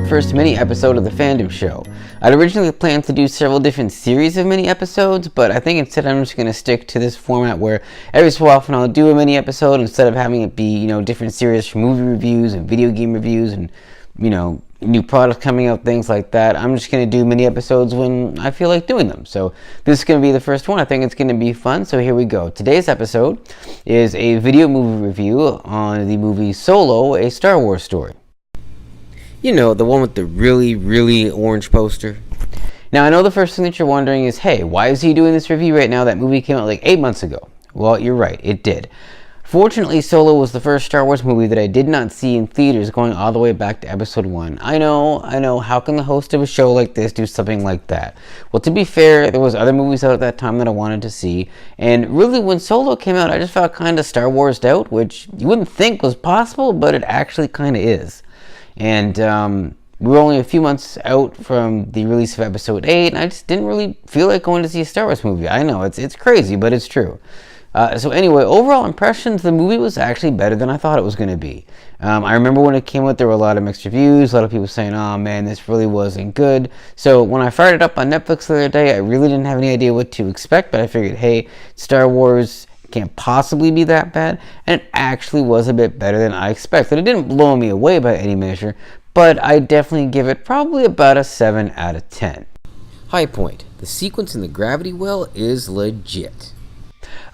first mini episode of the Fandom show. I'd originally planned to do several different series of mini episodes, but I think instead I'm just going to stick to this format where every so often I'll do a mini episode instead of having it be, different series for movie reviews and video game reviews and, new products coming out, things like that. I'm just going to do mini episodes when I feel like doing them. So this is going to be the first one. I think it's going to be fun, so here we go. Today's episode is a video movie review on the movie Solo, a Star Wars story. The one with the really, really orange poster. Now, I know the first thing that you're wondering is, hey, why is he doing this review right now? That movie came out like 8 months ago. Well, you're right, it did. Fortunately, Solo was the first Star Wars movie that I did not see in theaters going all the way back to Episode 1. I know, how can the host of a show like this do something like that? Well, to be fair, there was other movies out at that time that I wanted to see, and really when Solo came out, I just felt kind of Star Wars'd out, which you wouldn't think was possible, but it actually kind of is. And we were only a few months out from the release of Episode 8, and I just didn't really feel like going to see a Star Wars movie. I know, it's crazy, but it's true. So anyway, overall impressions, the movie was actually better than I thought it was going to be. I remember when it came out, there were a lot of mixed reviews, a lot of people saying, oh man, this really wasn't good. So when I fired it up on Netflix the other day, I really didn't have any idea what to expect, but I figured, hey, Star Wars can't possibly be that bad, and it actually was a bit better than I expected. It didn't blow me away by any measure, but I definitely give it probably about a 7 out of 10. High point. The sequence in the gravity well is legit.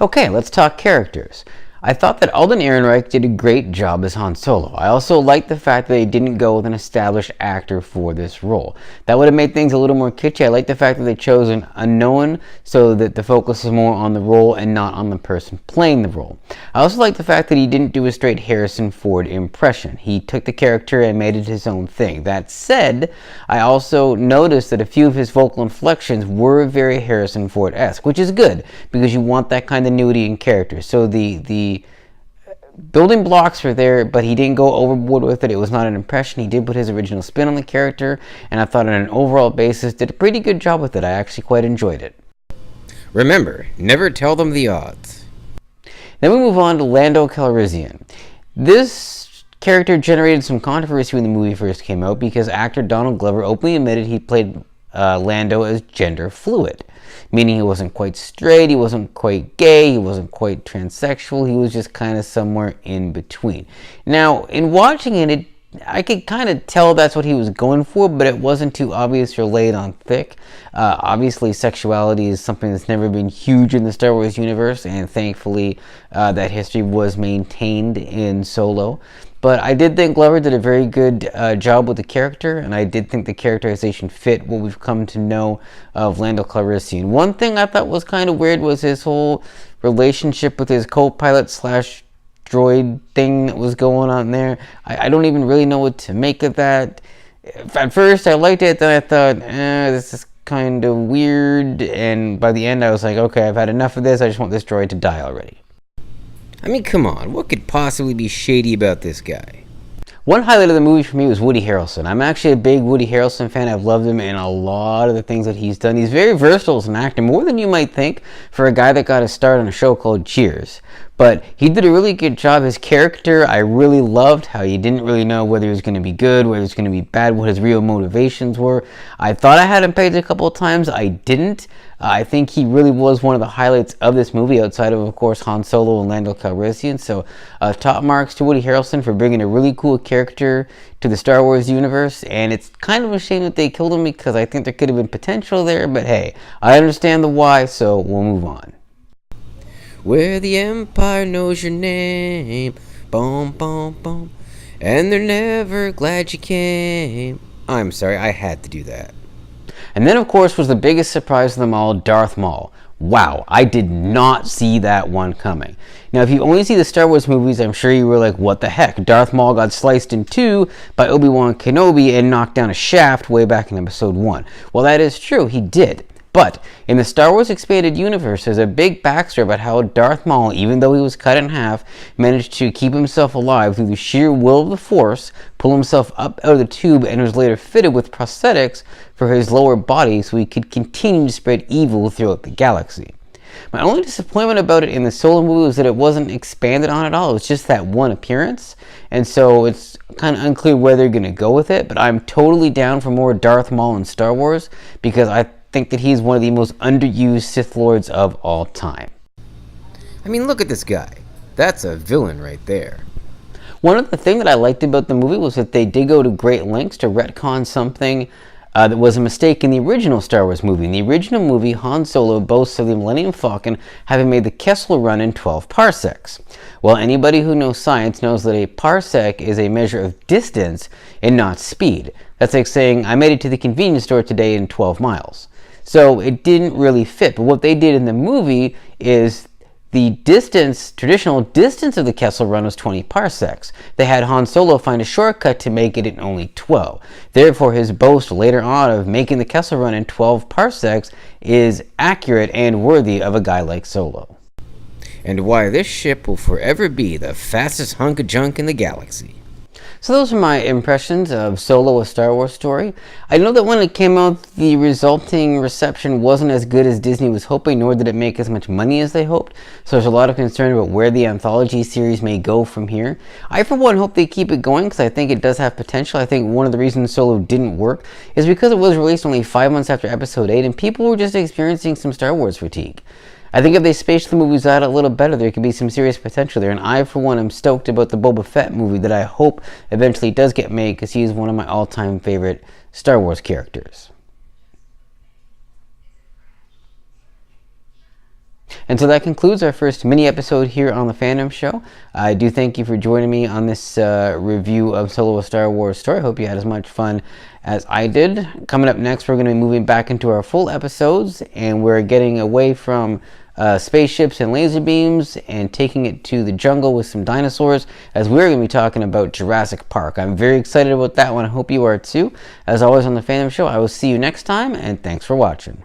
Okay, let's talk characters. I thought that Alden Ehrenreich did a great job as Han Solo. I also liked the fact that they didn't go with an established actor for this role. That would have made things a little more kitschy. I like the fact that they chose an unknown so that the focus is more on the role and not on the person playing the role. I also like the fact that he didn't do a straight Harrison Ford impression. He took the character and made it his own thing. That said, I also noticed that a few of his vocal inflections were very Harrison Ford-esque, which is good because you want that kind of continuity in character. So the building blocks were there, but he didn't go overboard with it. It was not an impression. He did put his original spin on the character, and I thought on an overall basis did a pretty good job with it. I actually quite enjoyed it. Remember, never tell them the odds. Then we move on to Lando Calrissian. This character generated some controversy when the movie first came out because actor Donald Glover openly admitted he played Lando as gender fluid, meaning he wasn't quite straight, he wasn't quite gay, he wasn't quite transsexual, he was just kind of somewhere in between. Now, in watching it, I could kind of tell that's what he was going for, but it wasn't too obvious or laid on thick. Obviously, sexuality is something that's never been huge in the Star Wars universe, and thankfully that history was maintained in Solo. But I did think Glover did a very good job with the character, and I did think the characterization fit what we've come to know of Lando Calrissian. One thing I thought was kind of weird was his whole relationship with his co-pilot slash droid thing that was going on there. I don't even really know what to make of that. At first I liked it, then I thought, this is kind of weird, and by the end I was like, okay, I've had enough of this, I just want this droid to die already. I mean, come on, what could possibly be shady about this guy? One highlight of the movie for me was Woody Harrelson. I'm actually a big Woody Harrelson fan. I've loved him in a lot of the things that he's done. He's very versatile as an actor, more than you might think for a guy that got his start on a show called Cheers. But he did a really good job. His character, I really loved how you didn't really know whether he was going to be good, whether he was going to be bad, what his real motivations were. I thought I had him pegged a couple of times. I didn't. I think he really was one of the highlights of this movie outside of course, Han Solo and Lando Calrissian. So top marks to Woody Harrelson for bringing a really cool character to the Star Wars universe. And it's kind of a shame that they killed him because I think there could have been potential there. But hey, I understand the why, so we'll move on. Where the Empire knows your name, boom, boom, boom, and they're never glad you came. I'm sorry, I had to do that. And then, of course, was the biggest surprise of them all, Darth Maul. Wow, I did not see that one coming. Now, if you only see the Star Wars movies, I'm sure you were like, what the heck? Darth Maul got sliced in two by Obi-Wan Kenobi and knocked down a shaft way back in Episode 1. Well, that is true, he did. But in the Star Wars Expanded Universe, there's a big backstory about how Darth Maul, even though he was cut in half, managed to keep himself alive through the sheer will of the Force, pull himself up out of the tube, and was later fitted with prosthetics for his lower body so he could continue to spread evil throughout the galaxy. My only disappointment about it in the Solo movie was that it wasn't expanded on at all. It was just that one appearance, and so it's kind of unclear where they're going to go with it, but I'm totally down for more Darth Maul in Star Wars because I think that he's one of the most underused Sith Lords of all time. I mean, look at this guy. That's a villain right there. One of the things that I liked about the movie was that they did go to great lengths to retcon something that was a mistake in the original Star Wars movie. In the original movie, Han Solo boasts of the Millennium Falcon having made the Kessel Run in 12 parsecs. Well, anybody who knows science knows that a parsec is a measure of distance and not speed. That's like saying, I made it to the convenience store today in 12 miles. So it didn't really fit. But what they did in the movie is the traditional distance of the Kessel Run was 20 parsecs. They had Han Solo find a shortcut to make it in only 12. Therefore, his boast later on of making the Kessel Run in 12 parsecs is accurate and worthy of a guy like Solo. And why this ship will forever be the fastest hunk of junk in the galaxy. So those are my impressions of Solo: A Star Wars Story. I know that when it came out, the resulting reception wasn't as good as Disney was hoping, nor did it make as much money as they hoped. So there's a lot of concern about where the anthology series may go from here. I, for one, hope they keep it going because I think it does have potential. I think one of the reasons Solo didn't work is because it was released only 5 months after Episode 8, and people were just experiencing some Star Wars fatigue. I think if they spaced the movies out a little better, there could be some serious potential there. And I, for one, am stoked about the Boba Fett movie that I hope eventually does get made because he's one of my all-time favorite Star Wars characters. And so that concludes our first mini-episode here on the Fandom Show. I do thank you for joining me on this review of Solo: A Star Wars Story. I hope you had as much fun as I did. Coming up next, we're going to be moving back into our full episodes, and we're getting away from spaceships and laser beams and taking it to the jungle with some dinosaurs, as we're going to be talking about Jurassic Park. I'm very excited about that one. I hope you are too. As always on the Fandom Show, I will see you next time, and thanks for watching.